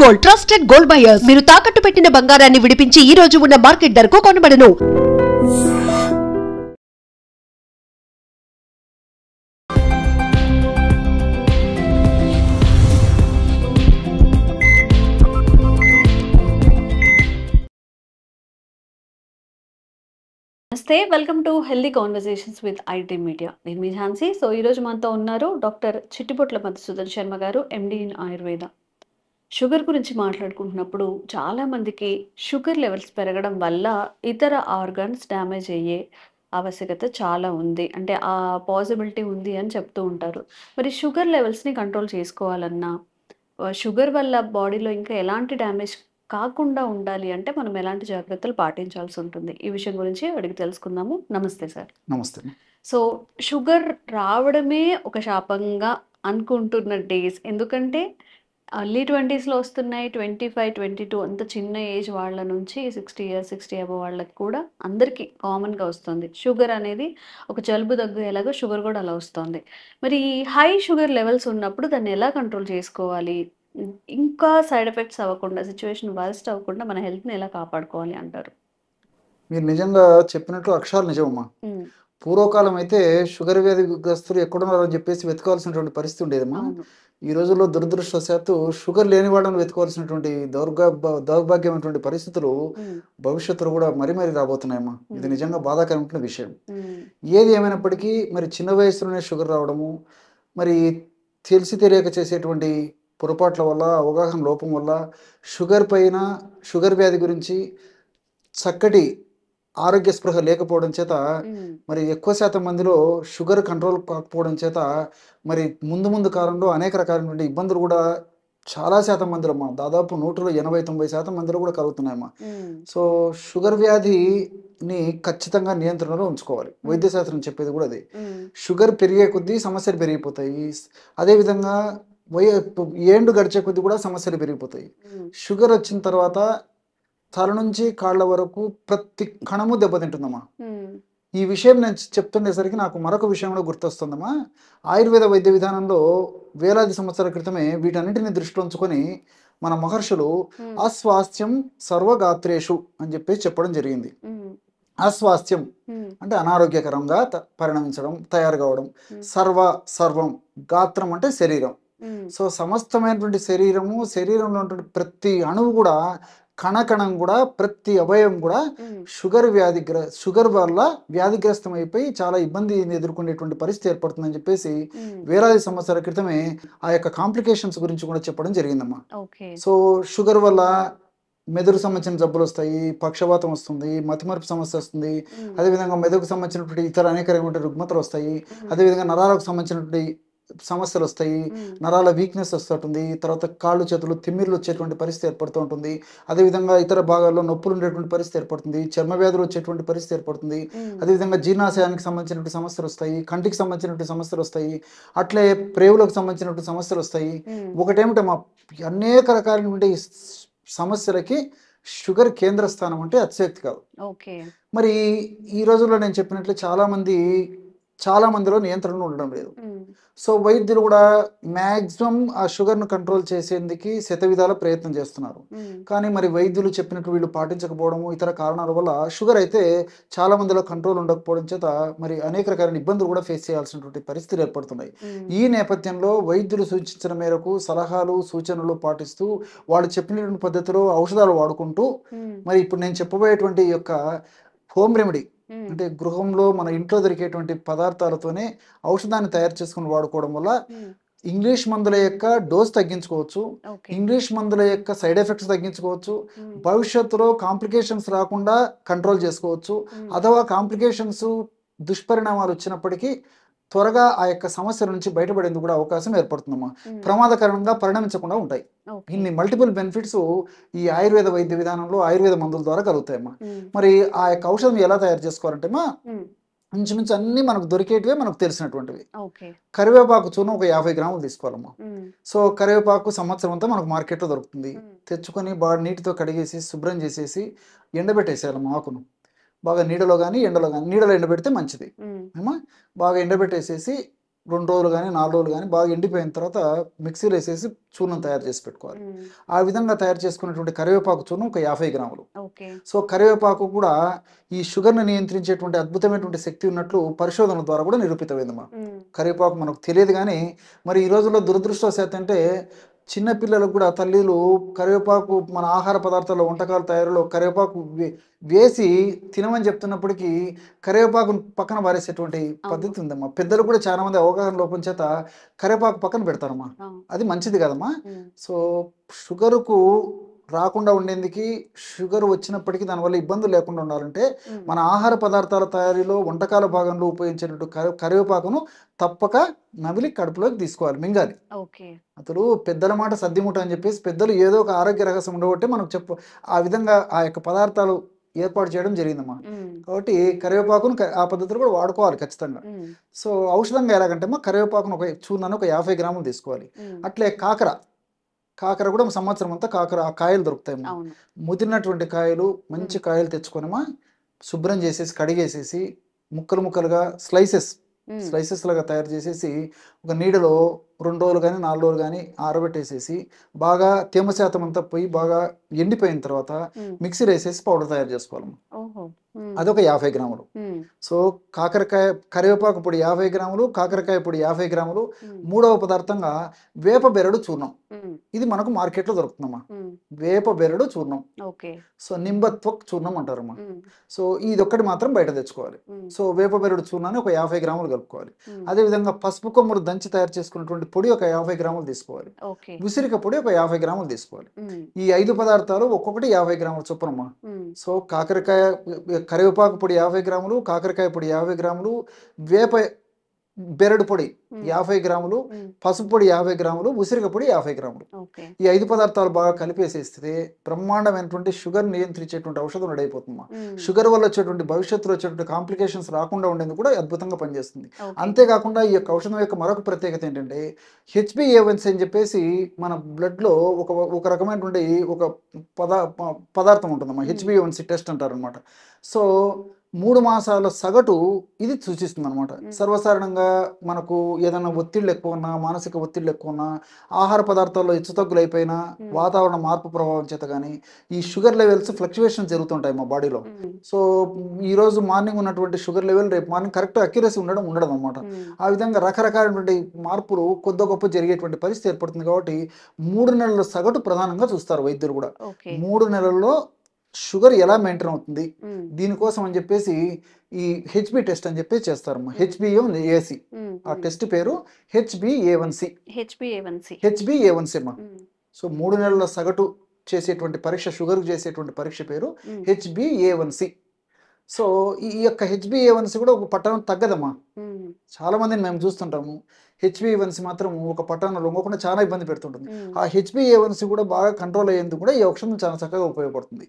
Gold trusted gold buyers. మీరు తాకట్టు పెట్టిన బంగారాన్ని విడిపించి ఈ రోజు ఉన్న మార్కెట్ ధరకు కొనబడును. నమస్తే, welcome to healthy conversations with IT media. నేను మీ ఝాన్సీ. సో ఈరోజు మనతో ఉన్నారు డాక్టర్ చిట్టిపొట్ల మధుసూదన్ శర్మ గారు, ఎండి ఇన్ ఆయుర్వేద. షుగర్ గురించి మాట్లాడుకుంటున్నప్పుడు చాలామందికి షుగర్ లెవెల్స్ పెరగడం వల్ల ఇతర ఆర్గాన్స్ డ్యామేజ్ అయ్యే ఆవశ్యకత చాలా ఉంది, అంటే ఆ పాసిబిలిటీ ఉంది అని చెప్తూ ఉంటారు. మరి షుగర్ లెవెల్స్ని కంట్రోల్ చేసుకోవాలన్నా, షుగర్ వల్ల బాడీలో ఇంకా ఎలాంటి డ్యామేజ్ కాకుండా ఉండాలి అంటే మనం ఎలాంటి జాగ్రత్తలు పాటించాల్సి ఉంటుంది, ఈ విషయం గురించి అడిగి తెలుసుకుందాము. నమస్తే సార్. నమస్తే. సో షుగర్ రావడమే ఒక శాపంగా అనుకుంటున్న డేస్, ఎందుకంటే అర్లీ 20స్లో వస్తున్నాయి, 25, 22 అంత చిన్న ఏజ్ వాళ్ళ నుంచి 60 ఇయర్స్ 60 అబవ్ వాళ్ళకి కూడా అందరికీ కామన్గా వస్తుంది షుగర్ అనేది. ఒక జలుబు దగ్గు ఎలాగో షుగర్ కూడా అలా వస్తుంది. మరి ఈ హై షుగర్ లెవెల్స్ ఉన్నప్పుడు దాన్ని ఎలా కంట్రోల్ చేసుకోవాలి, ఇంకా సైడ్ ఎఫెక్ట్స్ అవ్వకుండా, సిచ్యువేషన్ వర్స్ట్ అవ్వకుండా మన హెల్త్ని ఎలా కాపాడుకోవాలి అంటారు? మీరు నిజంగా చెప్పినట్లు అక్షరాలు నిజమమ్మా. పూర్వకాలం అయితే షుగర్ వ్యాధిగ్రస్తులు ఎక్కడున్నారని చెప్పేసి వెతకాల్సినటువంటి పరిస్థితి ఉండేదమ్మా. అవును. ఈ రోజుల్లో దురదృష్టవశాత్తు షుగర్ లేని వాళ్ళని వెతుకోవాల్సినటువంటి దౌర్భాగ్యమైనటువంటి పరిస్థితులు భవిష్యత్తులో కూడా మరీ రాబోతున్నాయమ్మా. ఇది నిజంగా బాధాకరమైన విషయం. ఏది ఏమైనప్పటికీ మరి చిన్న వయసులోనే షుగర్ రావడము, మరి తెలిసి తెలియక చేసేటువంటి పొరపాట్ల వల్ల, అవగాహన లోపం వల్ల షుగర్ వ్యాధి గురించి చక్కటి ఆరోగ్య స్పృహ లేకపోవడం చేత మరి ఎక్కువ శాతం మందిలో షుగర్ కంట్రోల్ కాకపోవడం చేత మరి ముందు కాలంలో అనేక రకాలైనటువంటి ఇబ్బందులు కూడా చాలా శాతం మందిలో, దాదాపు 180-90% మందిలో కూడా కలుగుతున్నాయమ్మా. సో షుగర్ వ్యాధిని ఖచ్చితంగా నియంత్రణలో ఉంచుకోవాలి. వైద్యశాస్త్రం చెప్పేది కూడా అదే. షుగర్ పెరిగే కొద్దీ సమస్యలు పెరిగిపోతాయి. అదేవిధంగా ఏండు గడిచే కొద్దీ కూడా సమస్యలు పెరిగిపోతాయి. షుగర్ వచ్చిన తర్వాత తల నుంచి కాళ్ళ వరకు ప్రతి కణము దెబ్బతింటుందమ్మా. ఈ విషయం నేను చెప్తుండేసరికి నాకు మరొక విషయం కూడా గుర్తొస్తుందమ్మా. ఆయుర్వేద వైద్య విధానంలో వేలాది సంవత్సరాల క్రితమే వీటన్నిటిని దృష్టిలో ఉంచుకొని మన మహర్షులు అస్వాస్థ్యం సర్వగాత్రేషు అని చెప్పేసి చెప్పడం జరిగింది. అస్వాస్థ్యం అంటే అనారోగ్యకరంగా పరిణమించడం, తయారు కావడం. సర్వం గాత్రం అంటే శరీరం. సో సమస్తమైనటువంటి శరీరంలో ఉన్నటువంటి ప్రతి అణువు కూడా, కణకణం కూడా, ప్రతి అవయవం కూడా షుగర్ వల్ల వ్యాధిగ్రస్తం అయిపోయి చాలా ఇబ్బందిని ఎదుర్కొనేటువంటి పరిస్థితి ఏర్పడుతుందని చెప్పేసి వేలాది సంవత్సరాల క్రితమే ఆ యొక్క కాంప్లికేషన్స్ గురించి కూడా చెప్పడం జరిగిందమ్మా. సో షుగర్ వల్ల మెదడు సంబంధించిన జబ్బులు వస్తాయి, పక్షవాతం వస్తుంది, మతిమరుపు సమస్య వస్తుంది, అదేవిధంగా మెదడుకు సంబంధించినటువంటి ఇతర అనేక రుగ్మతలు వస్తాయి, అదేవిధంగా నరాలకు సంబంధించినటువంటి సమస్యలు వస్తాయి, నరాల వీక్నెస్ వస్తుంటుంది, తర్వాత కాళ్ళు చేతులు తిమ్మిర్లు వచ్చేటువంటి పరిస్థితి ఏర్పడుతూ ఉంటుంది, అదేవిధంగా ఇతర భాగాల్లో నొప్పులు ఉండేటువంటి పరిస్థితి ఏర్పడుతుంది, చర్మ వ్యాధులు వచ్చేటువంటి పరిస్థితి ఏర్పడుతుంది, అదేవిధంగా జీర్ణాశయానికి సంబంధించినటువంటి సమస్యలు వస్తాయి, కంటికి సంబంధించినటువంటి సమస్యలు వస్తాయి, అట్లే ప్రేవులకు సంబంధించినటువంటి సమస్యలు వస్తాయి. ఒకటేమిటో అనేక రకాలైనటువంటి సమస్యలకి షుగర్ కేంద్ర స్థానం అంటే అతిశక్తి కాదు. మరి ఈ రోజుల్లో నేను చెప్పినట్లు చాలా మందిలో నియంత్రణలో ఉండడం లేదు. సో వైద్యులు కూడా మ్యాక్సిమం ఆ షుగర్ను కంట్రోల్ చేసేందుకు శతవిధాల ప్రయత్నం చేస్తున్నారు. కానీ మరి వైద్యులు చెప్పినట్టు వీళ్ళు పాటించకపోవడము, ఇతర కారణాల వల్ల షుగర్ అయితే చాలా మందిలో కంట్రోల్ ఉండకపోవడం చేత మరి అనేక రకాల ఇబ్బందులు కూడా ఫేస్ చేయాల్సినటువంటి పరిస్థితులు ఏర్పడుతున్నాయి. ఈ నేపథ్యంలో వైద్యులు సూచించిన మేరకు సలహాలు, సూచనలు పాటిస్తూ వాళ్ళు చెప్పినటువంటి పద్ధతిలో ఔషధాలు వాడుకుంటూ మరి ఇప్పుడు నేను చెప్పబోయేటువంటి యొక్క హోమ్ రెమెడీ అంటే గృహంలో మన ఇంట్లో దొరికేటువంటి పదార్థాలతోనే ఔషధాన్ని తయారు చేసుకుని వాడుకోవడం వల్ల ఇంగ్లీష్ మందుల యొక్క డోస్ తగ్గించుకోవచ్చు, ఇంగ్లీష్ మందుల యొక్క సైడ్ ఎఫెక్ట్స్ తగ్గించుకోవచ్చు, భవిష్యత్తులో కాంప్లికేషన్స్ రాకుండా కంట్రోల్ చేసుకోవచ్చు. అథవా కాంప్లికేషన్స్ దుష్పరిణామాలు వచ్చినప్పటికీ త్వరగా ఆ యొక్క సమస్య నుంచి బయటపడేందుకు కూడా అవకాశం ఏర్పడుతుందమ్మా. ప్రమాదకరంగా పరిణమించకుండా ఉంటాయి. ఇన్ని మల్టిపుల్ బెనిఫిట్స్ ఈ ఆయుర్వేద వైద్య విధానంలో ఆయుర్వేద మందుల ద్వారా కలుగుతాయమ్మా. మరి ఆ యొక్క ఔషధం ఎలా తయారు చేసుకోవాలంటే ఇంచుమించు అన్ని మనకు దొరికేటివే, మనకు తెలిసినటువంటివి. కరివేపాకు చూర్ణం ఒక 50 గ్రాములు తీసుకోవాలమ్మా. సో కరివేపాకు సంవత్సరం అంతా మనకు మార్కెట్లో దొరుకుతుంది. తెచ్చుకొని బాగా నీటితో కడిగేసి శుభ్రం చేసేసి ఎండబెట్టేసేయాలమ్మా. ఆకును బాగా నీడలో కానీ ఎండలో ఎండబెడితే మంచిది. బాగా ఎండబెట్టేసేసి 2 రోజులు కానీ 4 రోజులు కానీ బాగా ఎండిపోయిన తర్వాత మిక్సీలో వేసేసి చూర్ణం తయారు చేసి పెట్టుకోవాలి. ఆ విధంగా తయారు చేసుకున్నటువంటి కరివేపాకు చూర్ణం ఒక 50 గ్రాములు. ఓకే. సో కరివేపాకు కూడా ఈ షుగర్ని నియంత్రించేటువంటి అద్భుతమైనటువంటి శక్తి ఉన్నట్లు పరిశోధనల ద్వారా కూడా నిరూపితమైందమ్మా. కరివేపాకు మనకు తెలియదు కానీ మరి ఈ రోజుల్లో దురదృష్టవశాత్తు అంటే చిన్నపిల్లలకు కూడా తల్లిలు కరివేపాకు మన ఆహార పదార్థాల్లో వంటకాల తయారీలో కరివేపాకు వేసి తినమని చెప్తున్నప్పటికీ కరివేపాకు పక్కన పారేసేటువంటి పద్ధతి ఉందమ్మా. పెద్దలు కూడా చాలా మంది అవగాహన లోపం చేత కరివేపాకు పక్కన పెడతారమ్మా. అది మంచిది కదమ్మా. సో షుగర్కు రాకుండా ఉండేందుకు షుగర్ వచ్చినప్పటికీ దానివల్ల ఇబ్బందులు లేకుండా ఉండాలంటే మన ఆహార పదార్థాల తయారీలో వంటకాల భాగంలో ఉపయోగించేటట్టు కరివేపాకును తప్పక నమిలి కడుపులోకి తీసుకోవాలి, మింగాలి. అసలు పెద్దల మాట సద్దిముట అని చెప్పేసి పెద్దలు ఏదో ఒక ఆరోగ్య రహస్యం ఉండబట్టే మనకు ఆ విధంగా ఆ యొక్క పదార్థాలు ఏర్పాటు చేయడం జరిగిందమ్మా. కాబట్టి కరివేపాకును ఆ పద్ధతిలో కూడా వాడుకోవాలి ఖచ్చితంగా. సో ఔషధంగా ఎలాగంటే కరివేపాకును ఒక చూర్ణాన్ని ఒక 50 గ్రాములు తీసుకోవాలి. అట్లే కాకర కూడా సంవత్సరం అంతా ఆ కాయలు దొరుకుతాయి. ముదిరినటువంటి కాయలు మంచి కాయలు తెచ్చుకొనిమా శుభ్రం చేసేసి కడిగేసేసి ముక్కలుగా స్లైసెస్ లాగా తయారు చేసేసి ఒక నీడలో 2 రోజులు కానీ 4 రోజులు కానీ ఆరబెట్టేసేసి బాగా తేమ శాతం అంతా పోయి బాగా ఎండిపోయిన తర్వాత మిక్సీలో వేసేసి పౌడర్ తయారు చేసుకోవాలి. అదొక 50 గ్రాములు. సో కరివేపాకు పొడి 50 గ్రాములు, కాకరకాయ పొడి 50 గ్రాములు. మూడవ పదార్థంగా వేప బెరడు చూర్ణం. ఇది మనకు మార్కెట్లో దొరుకుతుందమ్మా. వేప బెరడు చూర్ణం. సో నింబత్వక్ చూర్ణం అంటారమ్మా. సో ఇది ఒక్కటి మాత్రం బయట తెచ్చుకోవాలి. సో వేప బెరడు చూర్ణాన్ని ఒక 50 గ్రాములు కలుపుకోవాలి. అదేవిధంగా పసుపు కొమ్ములు దంచి తయారు చేసుకున్నటువంటి పొడి ఒక 50 గ్రాములు తీసుకోవాలి. ఉసిరిక పొడి ఒక 50 గ్రాములు తీసుకోవాలి. ఈ 5 పదార్థాలు ఒక్కొక్కటి 50 గ్రాముల చొప్పునమ్మా. సో కరివేపాకు పొడి 50 గ్రాములు, కాకరకాయ పొడి 50 గ్రాములు, వేప బెరడు పొడి 50 గ్రాములు, పసుపు పొడి 50 గ్రాములు, ఉసిరిక పొడి 50 గ్రాములు. ఈ 5 పదార్థాలు బాగా కలిపేసేస్తే బ్రహ్మాండమైనటువంటి షుగర్ నియంత్రించేటువంటి ఔషధం రెడీ అయిపోతుందమ్మా. షుగర్ వల్ల వచ్చేటువంటి భవిష్యత్తులో వచ్చేటువంటి కాంప్లికేషన్స్ రాకుండా ఉండేందుకు కూడా అద్భుతంగా పనిచేస్తుంది. అంతేకాకుండా ఈ యొక్క ఔషధం యొక్క మరొక ప్రత్యేకత ఏంటంటే HbA1c అని చెప్పేసి మన బ్లడ్లో ఒక రకమైనటువంటి ఒక పదార్థం ఉంటుందమ్మా. HbA1c టెస్ట్ అంటారు అనమాట. సో 3 మాసాల సగటు ఇది సూచిస్తుంది అనమాట. సర్వసాధారణంగా మనకు ఏదైనా ఒత్తిళ్ళు ఎక్కువ ఉన్నా, మానసిక ఒత్తిళ్ళు ఎక్కువ ఉన్నా, ఆహార పదార్థాల్లో హెచ్చుతగ్గులు అయిపోయినా, వాతావరణ మార్పు ప్రభావం చేత కానీ ఈ షుగర్ లెవెల్స్ ఫ్లక్చువేషన్ జరుగుతుంటాయి మా బాడీలో. సో ఈ రోజు మార్నింగ్ ఉన్నటువంటి షుగర్ లెవెల్ రేపు మార్నింగ్ కరెక్ట్ అక్యురసీ ఉండడం అనమాట. ఆ విధంగా రకరకాలైనటువంటి మార్పులు కొద్ది గొప్ప జరిగేటువంటి పరిస్థితి ఏర్పడుతుంది. కాబట్టి 3 నెలల సగటు ప్రధానంగా చూస్తారు వైద్యులు కూడా. 3 నెలల్లో షుగర్ ఎలా మెయింటైన్ అవుతుంది దీనికోసం అని చెప్పేసి ఈ HB టెస్ట్ అని చెప్పేసి చేస్తారమ్మా. HbA1c ఆ టెస్ట్ పేరు HbA1c అమ్మా. సో 3 నెలల సగటు చేసేటువంటి పరీక్ష, షుగర్ చేసేటువంటి పరీక్ష పేరు HbA1c. సో ఈ యొక్క HbA1c కూడా ఒక పట్టణం తగ్గదమ్మా. చాలా మందిని మేము చూస్తుంటాము. HbA1c మాత్రం ఒక పట్టణంలో ఇంకొకటి చాలా ఇబ్బంది పెడుతుంటుంది. ఆ HbA1c కూడా బాగా కంట్రోల్ అయ్యేందుకు కూడా ఈ ఔషధం చాలా చక్కగా ఉపయోగపడుతుంది.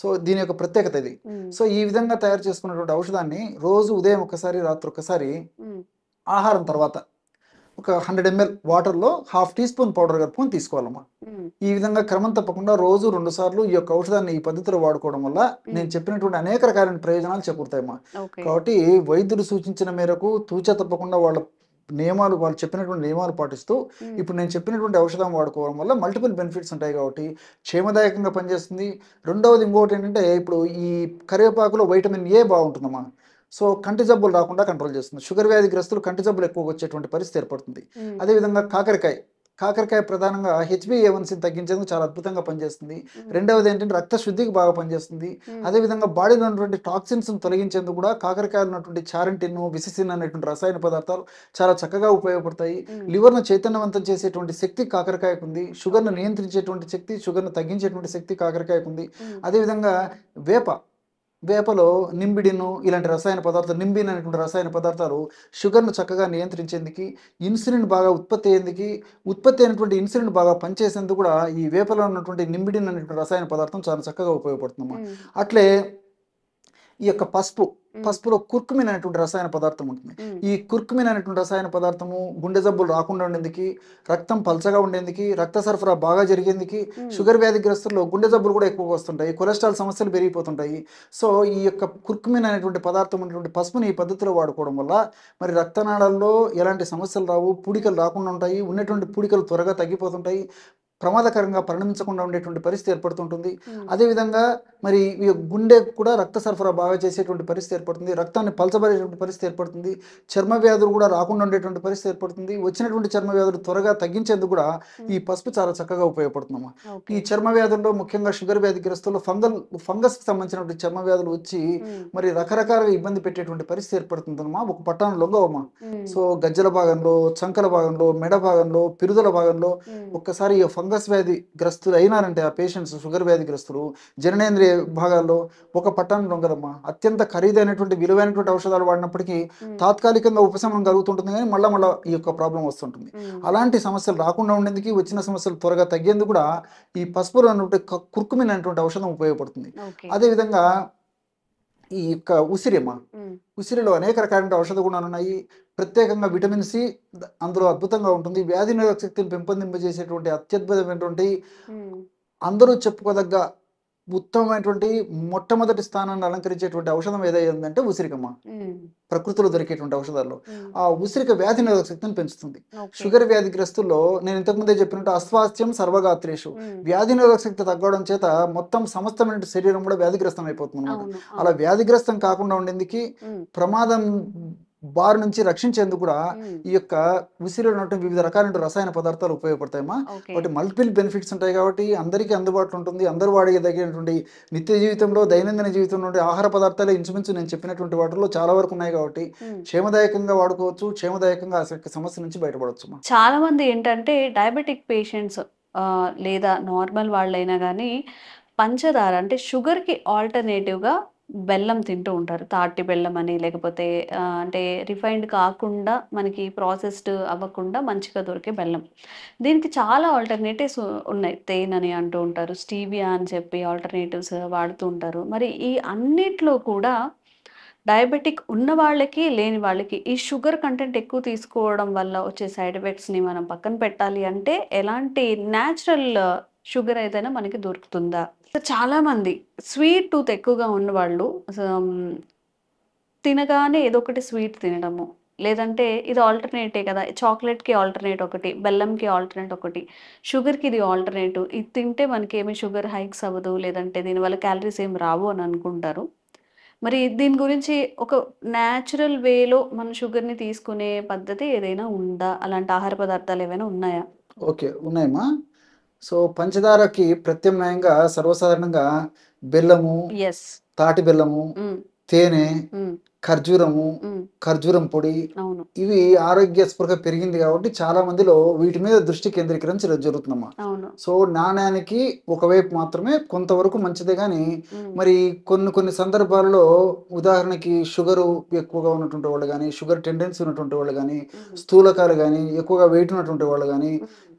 సో దీని యొక్క ప్రత్యేకత ఇది. సో ఈ విధంగా తయారు చేసుకున్నటువంటి ఔషధాన్ని రోజు ఉదయం ఒకసారి, రాత్రి ఒకసారి, ఆహారం తర్వాత ఒక 100 ml వాటర్లో 1/2 teaspoon పౌడర్ కలుపుకొని తీసుకోవాలమ్మా. ఈ విధంగా క్రమం తప్పకుండా రోజు 2 సార్లు ఈ యొక్క ఔషధాన్ని ఈ పద్ధతిలో వాడుకోవడం వల్ల నేను చెప్పినటువంటి అనేక రకాలైన ప్రయోజనాలు చేకూరుతాయమ్మా. కాబట్టి వైద్యులు సూచించిన మేరకు తూచా తప్పకుండా వాళ్ళు చెప్పినటువంటి నియమాలు పాటిస్తూ ఇప్పుడు నేను చెప్పినటువంటి ఔషధం వాడుకోవడం వల్ల మల్టిపుల్ బెనిఫిట్స్ ఉంటాయి. కాబట్టి క్షేమదాయకంగా పనిచేస్తుంది. రెండవది ఇంకోటి ఏంటంటే ఇప్పుడు ఈ కరివేపాకులో వైటమిన్ A బాగుంటుందమ్మా. సో కంటి జబ్బులు రాకుండా కంట్రోల్ చేస్తుంది. షుగర్ వ్యాధిగ్రస్తులు కంటి జబ్బులు ఎక్కువగా వచ్చేటువంటి పరిస్థితి ఏర్పడుతుంది. అదేవిధంగా కాకరకాయ ప్రధానంగా HbA1c తగ్గించేందుకు చాలా అద్భుతంగా పనిచేస్తుంది. రెండవది ఏంటంటే రక్త శుద్ధికి బాగా పనిచేస్తుంది. అదేవిధంగా బాడీలో ఉన్నటువంటి టాక్సిన్స్ తొలగించేందుకు కూడా కాకరకాయలు ఉన్నటువంటి చారంటిన్, విసిసిన్ అనేటువంటి రసాయన పదార్థాలు చాలా చక్కగా ఉపయోగపడతాయి. లివర్ను చైతన్యవంతం చేసేటువంటి శక్తి కాకరకాయకు ఉంది. షుగర్ను నియంత్రించేటువంటి శక్తి, షుగర్ను తగ్గించేటువంటి శక్తి కాకరకాయకు ఉంది. అదేవిధంగా వేపలో నింబిడిన్ ఇలాంటి రసాయన పదార్థాలు, నింబిన్ అనేటువంటి రసాయన పదార్థాలు షుగర్ను చక్కగా నియంత్రించేందుకు, ఇన్సులిన్ బాగా ఉత్పత్తి అయినటువంటి ఇన్సులిన్ బాగా పనిచేసేందుకు కూడా ఈ వేపలో ఉన్నటువంటి నింబిడిన్ అనేటువంటి రసాయన పదార్థం చాలా చక్కగా ఉపయోగపడుతుందమ్మా. అట్లే ఈ యొక్క పసుపు పసుపులో కుర్కుమిన్ అనేటువంటి రసాయన పదార్థం ఉంటుంది. ఈ కుర్కుమిన్ అనేటువంటి రసాయన పదార్థము గుండె జబ్బులు రాకుండా ఉండేందుకు, రక్తం పల్చగా ఉండేందుకు, రక్త సరఫరా బాగా జరిగేందుకు, షుగర్ వ్యాధిగ్రస్తుల్లో గుండె జబ్బులు కూడా ఎక్కువగా వస్తుంటాయి, కొలెస్ట్రాల్ సమస్యలు పెరిగిపోతుంటాయి. సో ఈ యొక్క కుర్కుమిన్ అనేటువంటి పదార్థం అనేటువంటి పసుపుని ఈ పద్ధతిలో వాడుకోవడం వల్ల మరి రక్తనాళాల్లో ఎలాంటి సమస్యలు రావు, పూడికలు రాకుండా ఉంటాయి, ఉన్నటువంటి పూడికలు త్వరగా తగ్గిపోతుంటాయి, ప్రమాదకరంగా పరిణమించకుండా ఉండేటువంటి పరిస్థితి ఏర్పడుతుంటుంది. అదేవిధంగా మరి ఈ గుండె కూడా రక్త సరఫరా బాగా చేసేటువంటి పరిస్థితి ఏర్పడుతుంది, రక్తాన్ని పలచబడేటువంటి పరిస్థితి ఏర్పడుతుంది, చర్మ వ్యాధులు కూడా రాకుండా ఉండేటువంటి పరిస్థితి ఏర్పడుతుంది. వచ్చినటువంటి చర్మ వ్యాధులు త్వరగా తగ్గించేందుకు కూడా ఈ పసుపు చాలా చక్కగా ఉపయోగపడుతుందమ్మా. ఈ చర్మ వ్యాధుల్లో ముఖ్యంగా షుగర్ వ్యాధిగ్రస్తుల్లో ఫంగస్కి సంబంధించినటువంటి చర్మ వ్యాధులు వచ్చి మరి రకరకాలుగా ఇబ్బంది పెట్టేటువంటి పరిస్థితి ఏర్పడుతుందమ్మా. ఒక పట్టాను లొంగవమ్మా. సో గజ్జల భాగంలో, చంకల భాగంలో, మెడ భాగంలో, పిరుదల భాగంలో ఒక్కసారి ఈ ఫంగస్ వ్యాధి గ్రస్తులు అయినారంటే ఆ పేషెంట్స్, షుగర్ వ్యాధిగ్రస్తులు జననేంద్రియ భాగాల్లో ఒక పట్టాను లొంగదమ్మా. అత్యంత ఖరీదైనటువంటి విలువైనటువంటి ఔషధాలు వాడినప్పటికీ తాత్కాలికంగా ఉపశమనం కలుగుతుంటుంది, కానీ మళ్ళా ఈ యొక్క ప్రాబ్లం వస్తుంటుంది. అలాంటి సమస్యలు రాకుండా ఉండేందుకు, వచ్చిన సమస్యలు త్వరగా తగ్గేందుకు కూడా ఈ పసుపులో ఉన్నటువంటి కుర్కుమిన్ అనేటువంటి ఔషధం ఉపయోగపడుతుంది. అదేవిధంగా ఈ యొక్క ఉసిరిమ్మ, ఉసిరిలో అనేక రకాలైన ఔషధ గుణాలు ఉన్నాయి. ప్రత్యేకంగా విటమిన్ సి అందులో అద్భుతంగా ఉంటుంది. వ్యాధి నిరోధక శక్తిని పెంపొందింపజేసేటువంటి అత్యద్భుతమైనటువంటి, అందరూ చెప్పుకోదగ్గ ఉత్తమమైనటువంటి మొట్టమొదటి స్థానాన్ని అలంకరించేటువంటి ఔషధం ఏదైందంటే ఉసిరికమ్మ. ప్రకృతిలో దొరికేటువంటి ఔషధాల్లో ఆ ఉసిరిక వ్యాధి నిరోధక శక్తిని పెంచుతుంది. షుగర్ వ్యాధిగ్రస్తుల్లో నేను ఇంతకుముందే చెప్పినట్టు అస్వాస్థ్యం సర్వగాత్రేషు, వ్యాధి నిరోధక శక్తి తగ్గడం చేత మొత్తం సమస్తమైన శరీరం కూడా వ్యాధిగ్రస్తం అయిపోతుంది అన్నమాట. అలా వ్యాధిగ్రస్తం కాకుండా ఉండేందుకు, ప్రమాదం బారి నుంచి రక్షించేందుకు కూడా ఈ యొక్క ఉసిరిలో ఉన్నటువంటి వివిధ రకాలైన రసాయన పదార్థాలు ఉపయోగపడతాయమ్మా. కాబట్టి మల్టిపుల్ బెనిఫిట్స్ ఉంటాయి కాబట్టి అందరికీ అందుబాటులో ఉంటుంది. అందరూ వాడేదగినటువంటి నిత్య జీవితంలో, దైనందిన జీవితంలో ఉండే ఆహార పదార్థాలే ఇంచుమించు నేను చెప్పినటువంటి వాటిలో చాలా వరకు ఉన్నాయి కాబట్టి క్షేమదాయకంగా వాడుకోవచ్చు, క్షేమదాయకంగా ఆ సమస్య నుంచి బయటపడవచ్చు. చాలా మంది ఏంటంటే డయాబెటిక్ పేషెంట్స్ లేదా నార్మల్ వాళ్ళైనా కానీ పంచదార అంటే షుగర్కి ఆల్టర్నేటివ్గా బెల్లం తింటూ ఉంటారు. తాటి బెల్లం అని, లేకపోతే అంటే రిఫైన్డ్ కాకుండా మనకి ప్రాసెస్డ్ అవ్వకుండా మంచిగా దొరికే బెల్లం. దీనికి చాలా ఆల్టర్నేటివ్స్ ఉన్నాయి. తేనె అని అంటూ ఉంటారు, స్టీవియా అని చెప్పి ఆల్టర్నేటివ్స్ వాడుతూ ఉంటారు. మరి ఈ అన్నిట్లో కూడా డయాబెటిక్ ఉన్న వాళ్ళకి, లేని వాళ్ళకి ఈ షుగర్ కంటెంట్ ఎక్కువ తీసుకోవడం వల్ల వచ్చే సైడ్ ఎఫెక్ట్స్ని మనం పక్కన పెట్టాలి అంటే ఎలాంటి న్యాచురల్ షుగర్ ఏదైనా మనకి దొరుకుతుందా? చాలామంది స్వీట్ టూత్ ఎక్కువగా ఉన్నవాళ్ళు తినగానే ఏదో ఒకటి స్వీట్ తినడము, లేదంటే ఇది ఆల్టర్నేటే కదా, చాక్లెట్కి ఆల్టర్నేట్ ఒకటి, బెల్లంకి ఆల్టర్నేట్ ఒకటి, షుగర్కి ఇది ఆల్టర్నేటివ్, ఇది తింటే మనకి ఏమి షుగర్ హైక్స్ అవ్వదు, లేదంటే దీనివల్ల క్యాలరీస్ ఏం రావు అని అనుకుంటారు. మరి దీని గురించి ఒక న్యాచురల్ వేలో మన షుగర్ని తీసుకునే పద్ధతి ఏదైనా ఉందా? అలాంటి ఆహార పదార్థాలు ఏమైనా ఉన్నాయా? ఓకే, ఉన్నాయమ్మా. సో పంచదారకి ప్రత్యామ్నాయంగా సర్వసాధారణంగా బెల్లము, తాటి బెల్లము, తేనె, ఖర్జూరము, ఖర్జూరం పొడి, ఇవి ఆరోగ్య స్పృహ పెరిగింది కాబట్టి చాలా మందిలో వీటి మీద దృష్టి కేంద్రీకరించడం జరుగుతుందమ్మా. సో నాణ్యానికి ఒకవైపు మాత్రమే కొంతవరకు మంచిదే, కానీ మరి కొన్ని సందర్భాల్లో ఉదాహరణకి షుగరు ఎక్కువగా ఉన్నటువంటి వాళ్ళు కానీ, షుగర్ టెండెన్సీ ఉన్నటువంటి వాళ్ళు కానీ, స్థూలకాలు కానీ, ఎక్కువగా వెయిట్ ఉన్నటువంటి వాళ్ళు కానీ,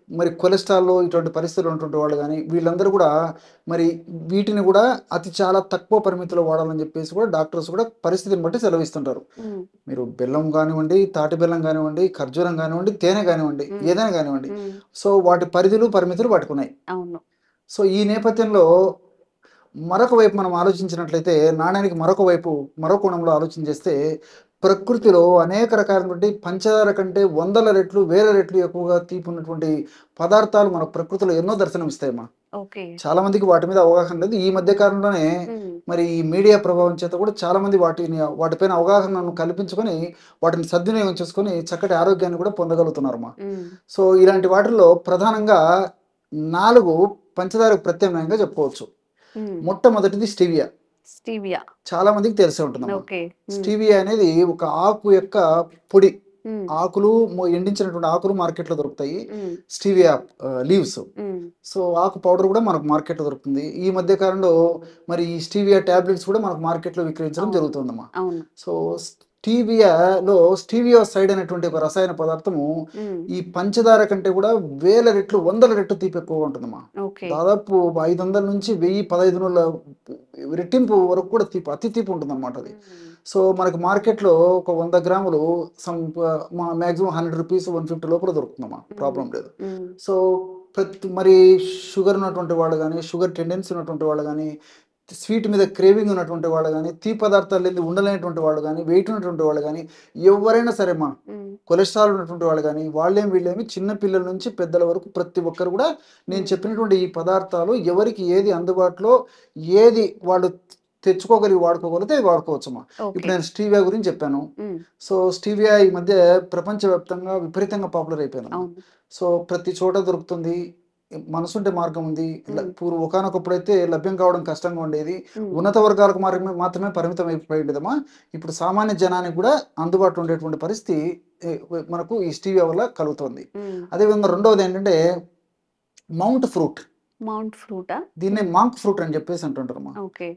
మరి కొలెస్ట్రాల్లో ఇటువంటి పరిస్థితులు ఉన్నటువంటి వాళ్ళు కానీ, వీళ్ళందరూ కూడా మరి వీటిని కూడా చాలా తక్కువ పరిమితిలో వాడాలని చెప్పేసి కూడా డాక్టర్స్ కూడా పరిస్థితిని బట్టి సెలవిస్తుంటారు. మీరు బెల్లం కానివ్వండి, తాటి బెల్లం కానివ్వండి, ఖర్జూరం కానివ్వండి, తేనె కానివ్వండి, ఏదైనా కానివ్వండి, సో వాటి పరిధులు పరిమితులు పట్టుకున్నాయి. సో ఈ నేపథ్యంలో మరొక వైపు మనం ఆలోచించినట్లయితే, నాణ్యానికి మరో కోణంలో ఆలోచన చేస్తే, ప్రకృతిలో అనేక రకాలైనటువంటి పంచదార కంటే వందల రెట్లు, వేల రెట్లు ఎక్కువగా తీపి ఉన్నటువంటి పదార్థాలు మన ప్రకృతిలో ఎన్నో దర్శనమిస్తాయమ్మా. చాలా మందికి వాటి మీద అవగాహన లేదు. ఈ మధ్య కాలంలోనే మరి ఈ మీడియా ప్రభావం చేత కూడా చాలా మంది వాటిపైన అవగాహనను కల్పించుకొని వాటిని సద్వినియోగం చేసుకొని చక్కటి ఆరోగ్యాన్ని కూడా పొందగలుగుతున్నారమ్మా. సో ఇలాంటి వాటిల్లో ప్రధానంగా 4 పంచదారకు ప్రత్యామ్నాయంగా చెప్పుకోవచ్చు. మొట్టమొదటిది స్టీవియా. చాలా మందికి తెలిసే ఉంటుంది. స్టీవియా అనేది ఒక ఆకు యొక్క పొడి. ఆకులు, ఎండించినటువంటి ఆకులు మార్కెట్లో దొరుకుతాయి, స్టీవియా లీవ్స్. సో ఆకు పౌడర్ కూడా మనకు మార్కెట్లో దొరుకుతుంది. ఈ మధ్య కాలంలో మరి ఈ స్టీవియా టాబ్లెట్స్ కూడా మనకు మార్కెట్లో విక్రయించడం జరుగుతుందమ్మా. సో స్టీవియా సైడ్ అనేటువంటి ఒక రసాయన పదార్థము ఈ పంచదార కంటే కూడా వేల రెట్లు, వందల రెట్లు తీపి ఎక్కువగా ఉంటుందమ్మా. దాదాపు 500 నుంచి 1000, 1500 రెట్టింపు వరకు కూడా తీపి, అతి తీపి ఉంటుంది అనమాట అది. సో మనకు మార్కెట్లో ఒక 100 గ్రాములు మ్యాక్సిమం 100 రూపీస్ 150 లోపల దొరుకుతుందమ్మా, ప్రాబ్లం లేదు. సో మరి షుగర్ ఉన్నటువంటి వాళ్ళు కానీ, షుగర్ టెండెన్సీ ఉన్నటువంటి వాళ్ళు కానీ, స్వీట్ మీద క్రేవింగ్ ఉన్నటువంటి వాళ్ళు కానీ, తీపి పదార్థాలు వెళ్ళి ఉండలేనటువంటి వాళ్ళు కానీ, వెయిట్ ఉన్నటువంటి వాళ్ళు కానీ, ఎవరైనా సరే మా కొలెస్ట్రాల్ ఉన్నటువంటి వాళ్ళు కానీ, వీళ్ళేమి చిన్న పిల్లల నుంచి పెద్దల వరకు ప్రతి ఒక్కరు కూడా నేను చెప్పినటువంటి ఈ పదార్థాలు ఎవరికి ఏది అందుబాటులో, ఏది వాళ్ళు తెచ్చుకోగలిగి వాడుకోగలిగితే అది వాడుకోవచ్చమ్మా. ఇప్పుడు నేను స్టీవియా గురించి చెప్పాను. సో స్టీవియా ఈ మధ్య ప్రపంచవ్యాప్తంగా విపరీతంగా పాపులర్ అయిపోయింది. సో ప్రతి చోట దొరుకుతుంది. మనసుంటే మార్గం ఉంది. ఒకనొకప్పుడైతే లభ్యం కావడం కష్టంగా ఉండేది. ఉన్నత వర్గాలకు మాత్రమే పరిమితం అయిపోయిందమ్మా. ఇప్పుడు సామాన్య జనానికి కూడా అందుబాటులో ఉండేటువంటి పరిస్థితి మనకు ఈ స్టీవియా వల్ల కలుగుతుంది. అదేవిధంగా రెండవది ఏంటంటే మౌంట్ ఫ్రూట్. దీన్ని మాంక్ ఫ్రూట్ అని చెప్పేసి అంటుంటారమ్మా.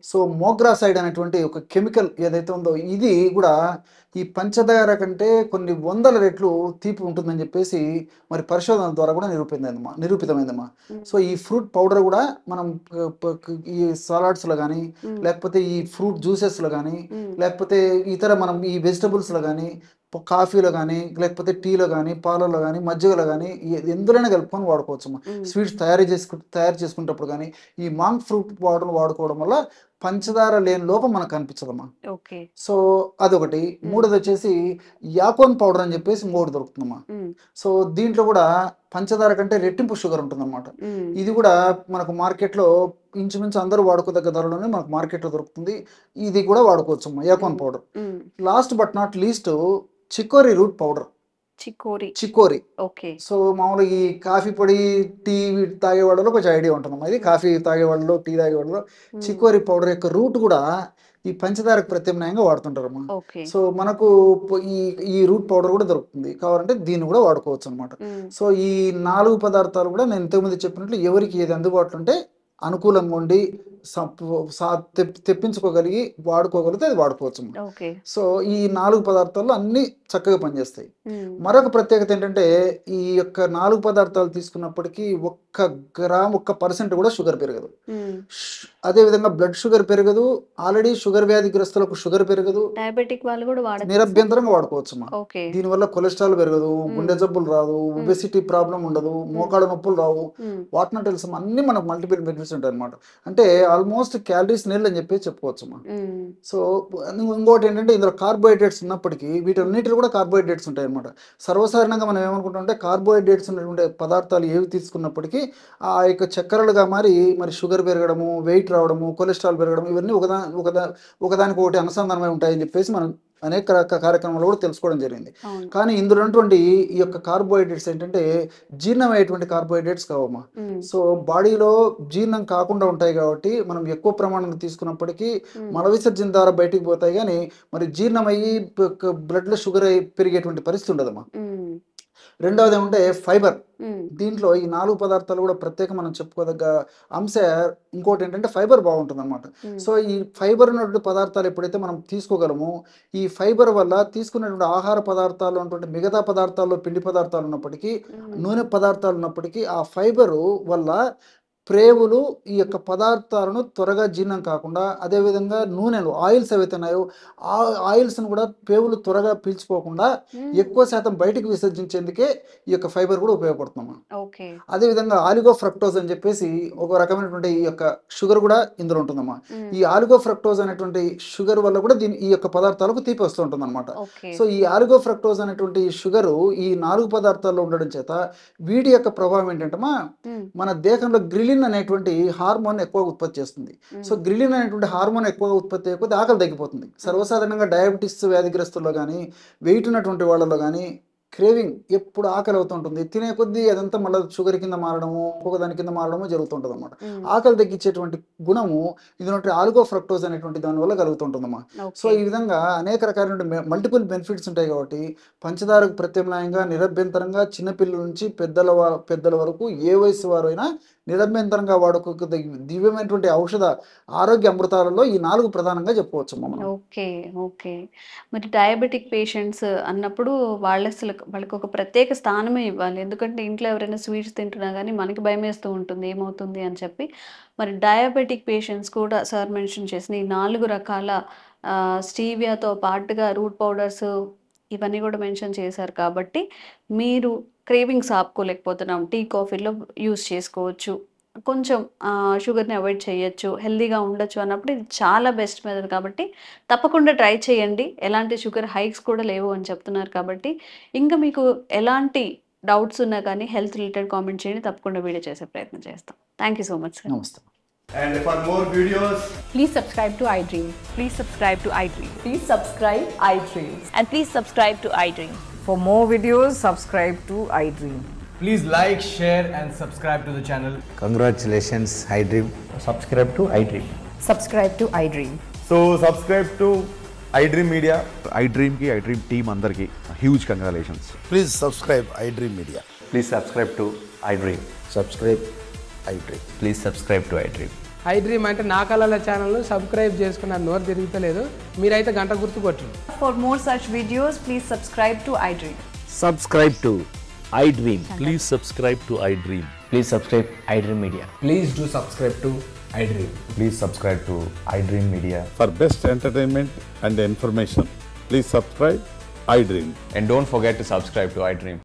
సో మోగ్రాసైడ్ అనేటువంటి ఒక కెమికల్ ఏదైతే ఉందో ఇది కూడా ఈ పంచదార కంటే కొన్ని 100 రెట్లు తీపి ఉంటుందని చెప్పేసి మరి పరిశోధన ద్వారా కూడా నిరూపితమైందమ్మా. సో ఈ ఫ్రూట్ పౌడర్ కూడా మనం ఈ సలాడ్స్లో కానీ, లేకపోతే ఈ ఫ్రూట్ జ్యూసెస్లో కానీ, లేకపోతే ఇతర మనం ఈ వెజిటబుల్స్లో కానీ, కాఫీలో కానీ, లేకపోతే టీలో కానీ, పాలలో కానీ, మజ్జిగలో కానీ ఎందులోనే కలుపుకొని వాడుకోవచ్చమ్మా. స్వీట్స్ తయారు చేసుకునేటప్పుడు కానీ ఈ మాంక్ ఫ్రూట్ పౌడర్ వాడుకోవడం వల్ల పంచదార లేని లోపం మనకు కనిపించదమ్మా. సో అదొకటి. మూడోది వచ్చేసి యాకోన్ పౌడర్ అని చెప్పేసి ఇంకోటి దొరుకుతుందమ్మా. సో దీంట్లో కూడా పంచదార కంటే రెట్టింపు షుగర్ ఉంటుందన్నమాట. ఇది కూడా మనకు మార్కెట్లో ఇంచుమించు అందరూ వాడుకోదగ్గ ధరలోనే మనకు మార్కెట్లో దొరుకుతుంది. ఇది కూడా వాడుకోవచ్చమ్మా, yacon powder. Last but not least chicory root powder. Chicory. So మామూలుగా ఈ కాఫీ పొడి, టీ తాగే వాళ్ళలో కొంచెం ఐడియా ఉంటుందమ్మా. ఇది కాఫీ తాగే వాళ్ళలో, టీ తాగే వాళ్ళలో చికోరీ పౌడర్ యొక్క రూట్ కూడా ఈ పంచదారకు ప్రత్యామ్నాయంగా వాడుతుంటారమ్మా. సో మనకు ఈ రూట్ పౌడర్ కూడా దొరుకుతుంది. కావాలంటే దీన్ని కూడా వాడుకోవచ్చు అనమాట. సో ఈ 4 పదార్థాలు కూడా నేను ఇంతకుముందు చెప్పినట్లు ఎవరికి ఏది అందుబాటులో ఉంటే అనుకూలంగా ఉండి తెప్పించుకోగలిగి వాడుకోగలిగితే అది వాడుకోవచ్చు. సో ఈ 4 పదార్థాల్లో అన్ని చక్కగా పనిచేస్తాయి. మరొక ప్రత్యేకత ఏంటంటే ఈ యొక్క 4 పదార్థాలు తీసుకున్నప్పటికీ 1 గ్రామ్ 1% కూడా షుగర్ పెరగదు. అదేవిధంగా బ్లడ్ షుగర్ పెరగదు. ఆల్రెడీ షుగర్ వ్యాధిగ్రస్తులకు షుగర్ పెరగదు. డయాబెటిక్ వాళ్ళు కూడా నిరభ్యంతరంగా వాడుకోవచ్చు. దీనివల్ల కొలెస్ట్రాల్ పెరగదు, గుండె జబ్బులు రాదు, ఒబెసిటీ ప్రాబ్లం ఉండదు, మోకాళ్ళ నొప్పులు రావు. వాటిని తెలుసు అన్ని మనకు మల్టిపుల్ బెనిఫిట్స్ ఉంటాయి అనమాట. అంటే ఆల్మోస్ట్ క్యాలరీస్ నీళ్ళు అని చెప్పి చెప్పుకోవచ్చమ్మా. సో ఇంకోటి ఏంటంటే ఇందులో కార్బోహైడ్రేట్స్ ఉన్నప్పటికీ వీటన్నిటిలో కూడా కార్బోహైడ్రేట్స్ ఉంటాయి అనమాట. సర్వసాధారణంగా మనం ఏమనుకుంటామంటే కార్బోహైడ్రేట్స్ ఉన్నటువంటి పదార్థాలు ఏవి తీసుకున్నప్పటికీ ఆ యొక్క చక్కెరలుగా మరి షుగర్ పెరగడము, వెయిట్ రావడము, కొలెస్ట్రాల్ పెరగడం ఇవన్నీ ఒకదానికి ఒకటి అనుసంధానమై ఉంటాయని చెప్పేసి మనం అనేక కార్యక్రమాలు కూడా తెలుసుకోవడం జరిగింది. కానీ ఇందులో ఉన్నటువంటి ఈ యొక్క కార్బోహైడ్రేట్స్ ఏంటంటే జీర్ణమయ్యేటువంటి కార్బోహైడ్రేట్స్ కావమ్మా. సో బాడీలో జీర్ణం కాకుండా ఉంటాయి కాబట్టి మనం ఎక్కువ ప్రమాణంలో తీసుకున్నప్పటికీ మల విసర్జన ద్వారా బయటికి పోతాయి, కానీ మరి జీర్ణమయ్యి బ్లడ్లో షుగర్ పెరిగేటువంటి పరిస్థితి ఉండదమ్మా. రెండవది ఏమంటే ఫైబర్. దీంట్లో ఈ 4 పదార్థాలు కూడా ప్రత్యేక మనం చెప్పుకోదగ్గ అంశ. ఇంకోటి ఏంటంటే ఫైబర్ బాగుంటుంది అనమాట. సో ఈ ఫైబర్ ఉన్నటువంటి పదార్థాలు ఎప్పుడైతే మనం తీసుకోగలమో ఈ ఫైబర్ వల్ల తీసుకున్నటువంటి ఆహార పదార్థాలు ఉన్నటువంటి మిగతా పదార్థాల్లో పిండి పదార్థాలు ఉన్నప్పటికీ, నూనె పదార్థాలు ఉన్నప్పటికీ ఆ ఫైబరు వల్ల ప్రేవులు ఈ యొక్క పదార్థాలను త్వరగా జీర్ణం కాకుండా, అదేవిధంగా నూనెలు ఆయిల్స్ ఏవైతే ఉన్నాయో ఆ ఆయిల్స్ను కూడా పేవులు త్వరగా పీల్చుకోకుండా ఎక్కువ శాతం బయటికి విసర్జించేందుకే ఈ యొక్క ఫైబర్ కూడా ఉపయోగపడుతుందమ్మా. అదేవిధంగా ఆలిగో ఫ్రక్టోజ్ అని చెప్పేసి ఒక రకమైనటువంటి ఈ యొక్క షుగర్ కూడా ఇందులో ఉంటుందమ్మా. ఈ ఆలిగో ఫ్రక్టోజ్ అనేటువంటి షుగర్ వల్ల కూడా ఈ యొక్క పదార్థాలకు తీపి వస్తూ ఉంటుంది అనమాట. సో ఈ ఆలిగో ఫ్రక్టోజ్ అనేటువంటి షుగరు ఈ 4 పదార్థాల్లో ఉండడం చేత వీటి యొక్క ప్రభావం ఏంటంటే మన దేహంలో గ్రిలిన్ అనేటువంటి హార్మోన్ ఎక్కువ ఉత్పత్తి చేస్తుంది. సో గ్రిలిన్ అనేటువంటి హార్మోన్ ఎక్కువగా ఉత్పత్తి అయిపోతే ఆకలి తగ్గిపోతుంది. సర్వసాధారణంగా డయాబెటీస్ వ్యాధిగ్రస్తుల్లో కానీ, వెయిట్ ఉన్నటువంటి వాళ్ళలో కానీ క్రేవింగ్ ఎప్పుడు ఆకలి అవుతుంటుంది. తినే కొద్దీ అదంతా మళ్ళీ షుగర్ కింద మారడము, ఇంకొక దాని కింద మారడము జరుగుతుంటుంది అనమాట. ఆకలి తగ్గించేటువంటి గుణము ఇది ఆలిగో ఫ్రక్టోజ్ అనేటువంటి దాని వల్ల కలుగుతుంటుందమ్మా. సో ఈ విధంగా అనేక రకాలైన మల్టిపుల్ బెనిఫిట్స్ ఉంటాయి కాబట్టి పంచదారకు ప్రత్యామ్నాయంగా నిరభ్యంతరంగా చిన్నపిల్లల నుంచి పెద్దల వరకు ఏ వయసు వారైనా నిరభ్యంతరంగా వాడుకోక దివ్యమైనటువంటి ఔషధ ఆరోగ్య అమృతాలలో ఈ 4 ప్రధానంగా చెప్పుకోవచ్చు మనం. ఓకే. ఓకే. మరి డయాబెటిక్ పేషెంట్స్ అన్నప్పుడు వాళ్ళకి ఒక ప్రత్యేక స్థానమే ఇవ్వాలి. ఎందుకంటే ఇంట్లో ఎవరైనా స్వీట్స్ తింటున్నా గానీ మనకి భయమేస్తూ ఉంటుంది ఏమవుతుంది అని చెప్పి. మరి డయాబెటిక్ పేషెంట్స్ కూడా సార్ మెన్షన్ చేసిన ఈ 4 రకాల స్టీవియాతో పాటుగా రూట్ పౌడర్స్ ఇవన్నీ కూడా మెన్షన్ చేశారు కాబట్టి మీరు క్రేవింగ్స్ ఆపుకోలేకపోతున్నాం. టీ, కాఫీలో యూజ్ చేసుకోవచ్చు. కొంచెం షుగర్‌ని అవాయిడ్ చేయొచ్చు. హెల్తీగా ఉండొచ్చు అన్నప్పుడు ఇది చాలా బెస్ట్ మెథడ్ కాబట్టి తప్పకుండా ట్రై చేయండి. ఎలాంటి షుగర్ హైక్స్ కూడా లేవు అని చెప్తున్నారు కాబట్టి. ఇంకా మీకు ఎలాంటి డౌట్స్ ఉన్నా కానీ హెల్త్ రిలేటెడ్ కామెంట్ చేయండి. తప్పకుండా వీడియో చేసే ప్రయత్నం చేస్తాం. Thank you so much sir. నమస్తే. And for more videos, Please subscribe to iDream. Please subscribe to iDream. Please subscribe iDream. And please subscribe to iDream. For more videos, subscribe to iDream. please like, share and subscribe to the channel. Congratulations, iDream. Subscribe to iDream. Subscribe to iDream. So subscribe to iDream Media. iDream ki iDream team అందరికి huge congratulations. Please subscribe iDream Media. Please subscribe to iDream. Subscribe iDream. Please subscribe to iDream. iDream అంటే నా కళల ఛానల్ను subscribe చేసుకున్నారు, నోరు తిరుగుతలేదు. మీరైతే గంట గుర్తు కొట్టండి. For more such videos, please subscribe to iDream. Subscribe to iDream. Please subscribe to iDream. Please subscribe iDream Media. Please do subscribe to iDream. Please subscribe to iDream Media. For best entertainment and information, please subscribe iDream. And don't forget to subscribe to iDream.